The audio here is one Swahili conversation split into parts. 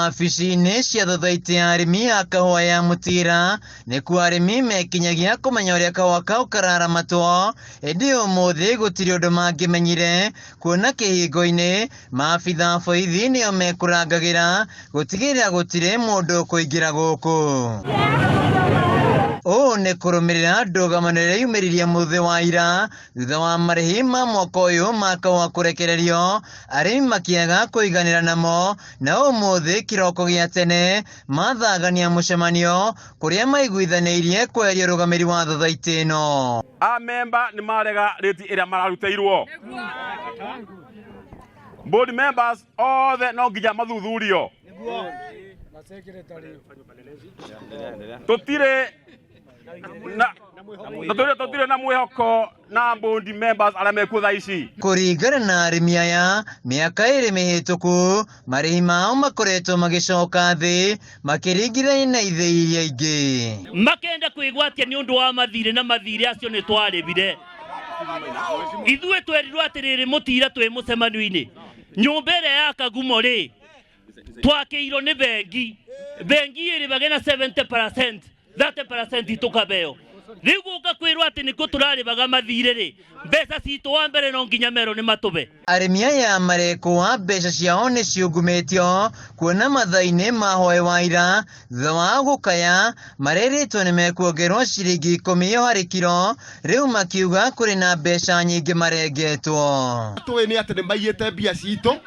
wabici-inĩ cia thothaitĩ ya arĩmi a kahũa ya Mũtira nĩkuo arĩmi mekinyagia kũmenya ũrĩa kahũa kau kararamatwo. Ĩndĩ ũmũthĩ gũtirĩ ũndũ mangĩmenyire, kuona kĩhingo-inĩ maabitha borithi nĩo mekũrangagĩra gũtigĩrĩra gũtirĩ mũndũ kũingĩra gũkũ. Ũũ nĩ kũrũmĩrĩra ndũgamo ĩrĩa yumĩririe mũthĩ wa ira thutha wa marĩhi ma mwaka ũyũ ma kahũa kũrekererio, arĩmi makĩaga kũiganĩra namo, na ũmũthĩ kĩroko gĩa tene mathagania mũcemanio kũrĩa maiguithanĩirie kweheria ũrũgamĩri wa thothaitĩ ĩno. Amemba nĩ marega rĩti ĩrĩa mararutĩirwo. Board members othe no nginya mathuthurio. Tutire na mwĩhoko na board members arĩa mekuo thaa ici. Kũringana na arĩmi aya, mĩaka ĩrĩ mĩhĩtũku marĩhi mao makoretwo magĩcoka thĩ makĩringithania na ithĩ iria ingĩ. Makenda kwĩgwatia nĩ ũndũ wa mathirĩ na mathirĩ acio nĩ twarĩbire. Ithuĩ twerirwo atĩrĩrĩ Mũtira twĩ mũcemanio-inĩ. Nyũmba ĩrĩa ya Kagumo rĩ twakĩirwo nĩ bengi ĩrĩbage na 70%, 30% tukabeo. Rĩu gũka kwĩrwo atĩ nĩkuo tũrarĩbaga mathirĩ rĩ, mbeca citũ wa mbere no nginya merwo nĩ matũbe. Arĩmi aya marekũa mbeca ciao nĩ ciungumĩtio, kuona mathaa-inĩ ma hwaĩ wa ira thutha wa gũkaya marerĩtwo nĩ mekuongerwo ciringi 10 harĩ kiro, rĩu makiuga kũrĩ na mbeca nyingĩ marengetwo. Tũĩ nĩ atĩ nĩ maiyĩte mbia citũ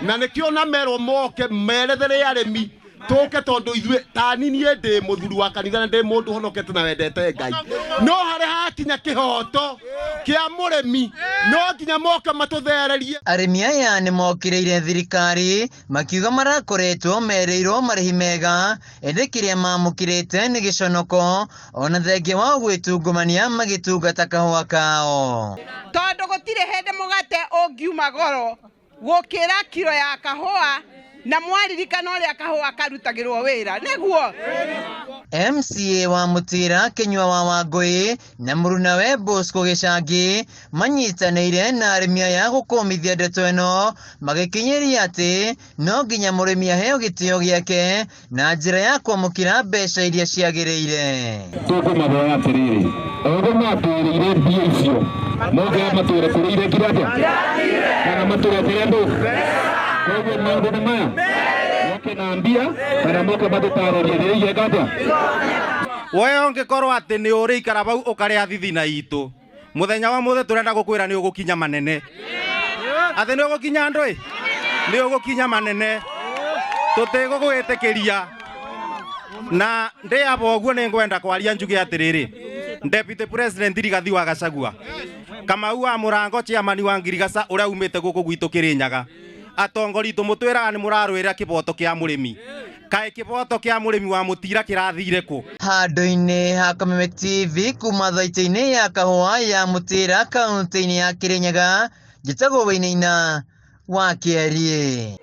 na nĩkĩo na merwo moke merethere arĩmi tũke tondũ ithuĩ tani niĩ ndĩ mũthuri wa kanitha na ndĩ mũndũ honokete na wendete Ngai, no harĩ hakinya kĩhoto kĩa mũrĩmi no nginya moke matũthererie. Arĩmi aya nĩ mokĩrĩire thirikari makiuga marakoretwo merĩirwo marĩhi mega, ĩndĩ kĩrĩa mamũkĩrĩte nĩ gĩconoko, ona thengia wa gwĩtungumania magĩtungata kahũa kao. Tondũ gũtirĩ hĩndĩ mũgate ũngiuma goro gũkĩra kiro ya kahũa na mwaririkana ũrĩa kahũa karutagĩrwo wĩra nĩguo. MCA wa Mũtira Kĩnyua wa Wangũi na mũrunawe Bosco Gĩcangi manyitanĩire na arĩmi aya gũkũmithia ndeto ĩno, magĩkinyĩria atĩ no nginya mũrĩmi aheo gĩtĩo gĩake na njĩra ya kwamũkĩra mbeca iria ciagĩrĩire. Tũkũmahoya atĩrĩrĩ, othe matwĩrĩire mbia icio moke matwĩre kũrĩire kĩrĩa kana matũretere andũ koguo maũndũ nĩ maya moke na mbia kana moke matũtarĩrie rĩrĩa igata. Wowe ũngĩkorwo atĩ nĩ ũrĩikara bau ũkarĩa thithina itũ, mũthenya wa mũthĩ tũrenda gũkwĩra nĩ ũgũkinya manene. Atĩ nĩ ũgũkinya andũ nĩ ũgũkinya manene, tũtigũgwĩtĩkĩria. Na ndĩaba ũguo nĩ ngwenda kwaria njuge atĩrĩrĩ, Deputy President Rigathi wa Gachagua, Kamau wa Mũrango chairman wa Ngirigaca ũrĩa umĩte gũkũ gwitũ Kĩrĩnyaga, atongori tũmũtwĩraga nĩ mũrarũĩra kĩboto kĩa mũrĩmi. Kaĩ kĩboto kĩa mũrĩmi wa Mũtira kĩrathire kũ? Handũ-inĩ ha Kameme TV kuma thaitĩ-inĩ ya kahũa ya Mũtira kaunti-inĩ ya Kĩrĩnyaga, njĩtagwo Wĩinaina wa Kĩarie.